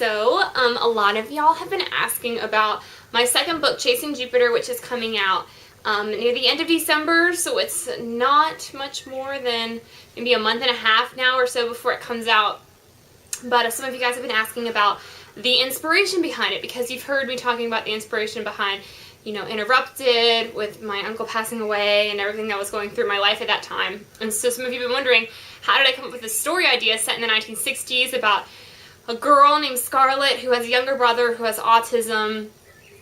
So, a lot of y'all have been asking about my second book, Chasing Jupiter, which is coming out near the end of December, so it's not much more than maybe a month and a half now or so before it comes out. But some of you guys have been asking about the inspiration behind it, because you've heard me talking about the inspiration behind, Interrupted, with my uncle passing away and everything that was going through my life at that time. And so some of you have been wondering, how did I come up with this story idea set in the 1960s about a girl named Scarlett who has a younger brother who has autism,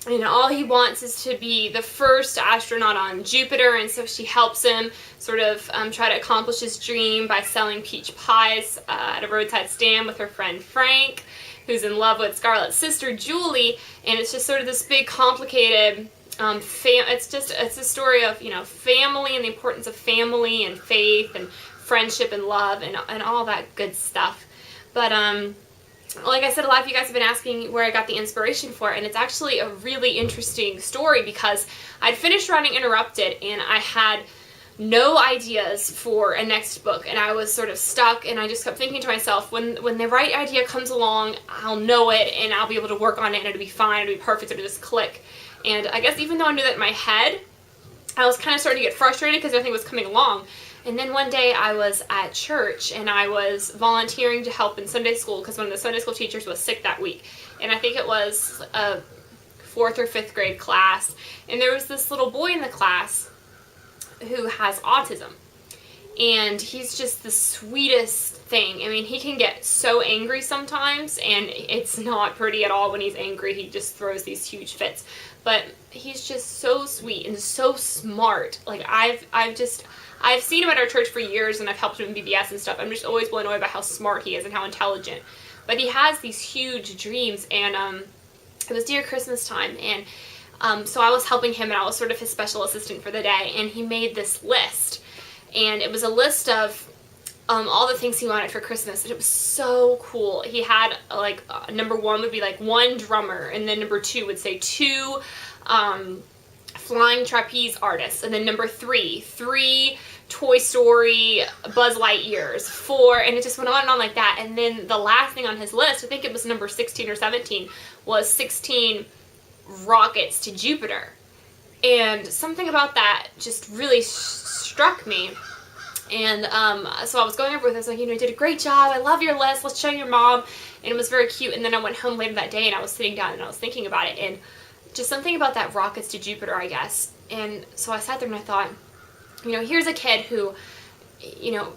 and all he wants is to be the first astronaut on Jupiter, and so she helps him sort of try to accomplish his dream by selling peach pies at a roadside stand with her friend Frank, who's in love with Scarlett's sister Julie, and it's just sort of this big, complicated it's a story of family and the importance of family and faith and friendship and love and all that good stuff. But like I said, a lot of you guys have been asking where I got the inspiration for it, and it's actually a really interesting story because I'd finished writing Interrupted and I had no ideas for a next book, and I was sort of stuck, and I just kept thinking to myself, when the right idea comes along, I'll know it and I'll be able to work on it and it'll be fine, it'll be perfect, it'll just click. And I guess even though I knew that in my head, I was kind of starting to get frustrated because nothing was coming along. And then one day I was at church and I was volunteering to help in Sunday school because one of the Sunday school teachers was sick that week. And I think it was a 4th or 5th grade class. And there was this little boy in the class who has autism. And he's just the sweetest thing. I mean, he can get so angry sometimes, and it's not pretty at all when he's angry. He just throws these huge fits. But he's just so sweet and so smart. Like, I've seen him at our church for years, and I've helped him in BBS and stuff. I'm just always blown away by how smart he is and how intelligent. But he has these huge dreams, and it was near Christmas time, and so I was helping him, and I was sort of his special assistant for the day, and he made this list. And it was a list of all the things he wanted for Christmas, and it was so cool. He had, like, number 1 would be, like, 1 drummer, and then number 2 would say 2 flying trapeze artists, and then number 3 Toy Story Buzz Lightyears, 4, and it just went on and on like that. And then the last thing on his list, I think it was number 16 or 17, was 16 rockets to Jupiter. And something about that just really struck me. And so I was going over with him, I was like, you did a great job, I love your list, let's show your mom. And it was very cute. And then I went home later that day and I was sitting down and I was thinking about it, and just something about that rockets to Jupiter, I guess. And so I sat there and I thought, here's a kid who,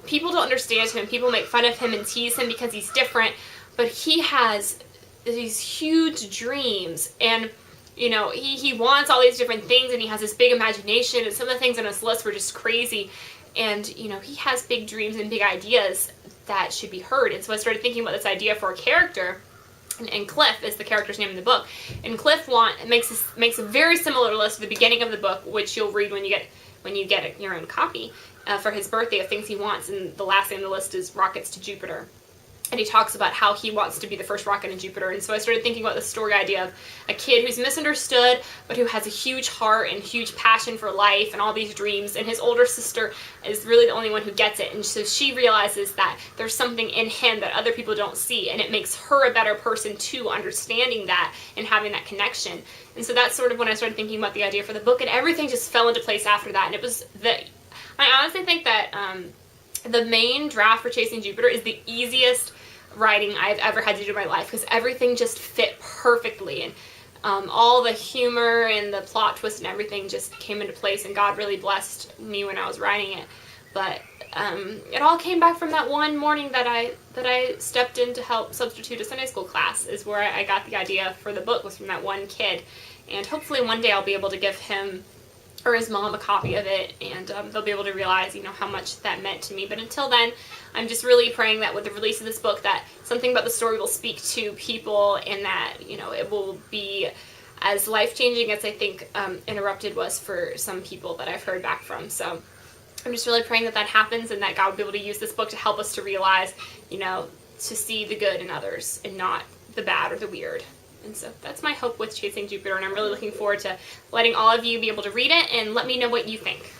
people don't understand him, people make fun of him and tease him because he's different, but he has these huge dreams, and he wants all these different things, and he has this big imagination, and some of the things on his list were just crazy. And, he has big dreams and big ideas that should be heard. And so I started thinking about this idea for a character, and Cliff is the character's name in the book. And Cliff makes a very similar list at the beginning of the book, which you'll read when you get your own copy, for his birthday, of things he wants. And the last thing on the list is rockets to Jupiter. And he talks about how he wants to be the first rocket in Jupiter. And so I started thinking about the story idea of a kid who's misunderstood, but who has a huge heart and huge passion for life and all these dreams. And his older sister is really the only one who gets it. And so she realizes that there's something in him that other people don't see. And it makes her a better person too, understanding that and having that connection. And so that's sort of when I started thinking about the idea for the book. And everything just fell into place after that. And I honestly think that the main draft for Chasing Jupiter is the easiest writing I've ever had to do in my life, because everything just fit perfectly, and all the humor and the plot twist and everything just came into place, and God really blessed me when I was writing it. But it all came back from that one morning that I stepped in to help substitute a Sunday school class, is where I got the idea for the book, was from that one kid. And hopefully one day I'll be able to give him or his mom a copy of it, and they'll be able to realize, how much that meant to me. But until then, I'm just really praying that with the release of this book, that something about the story will speak to people, and that, it will be as life-changing as I think Interrupted was for some people that I've heard back from. So I'm just really praying that happens, and that God will be able to use this book to help us to realize, to see the good in others and not the bad or the weird. And so that's my hope with Chasing Jupiter, and I'm really looking forward to letting all of you be able to read it and let me know what you think.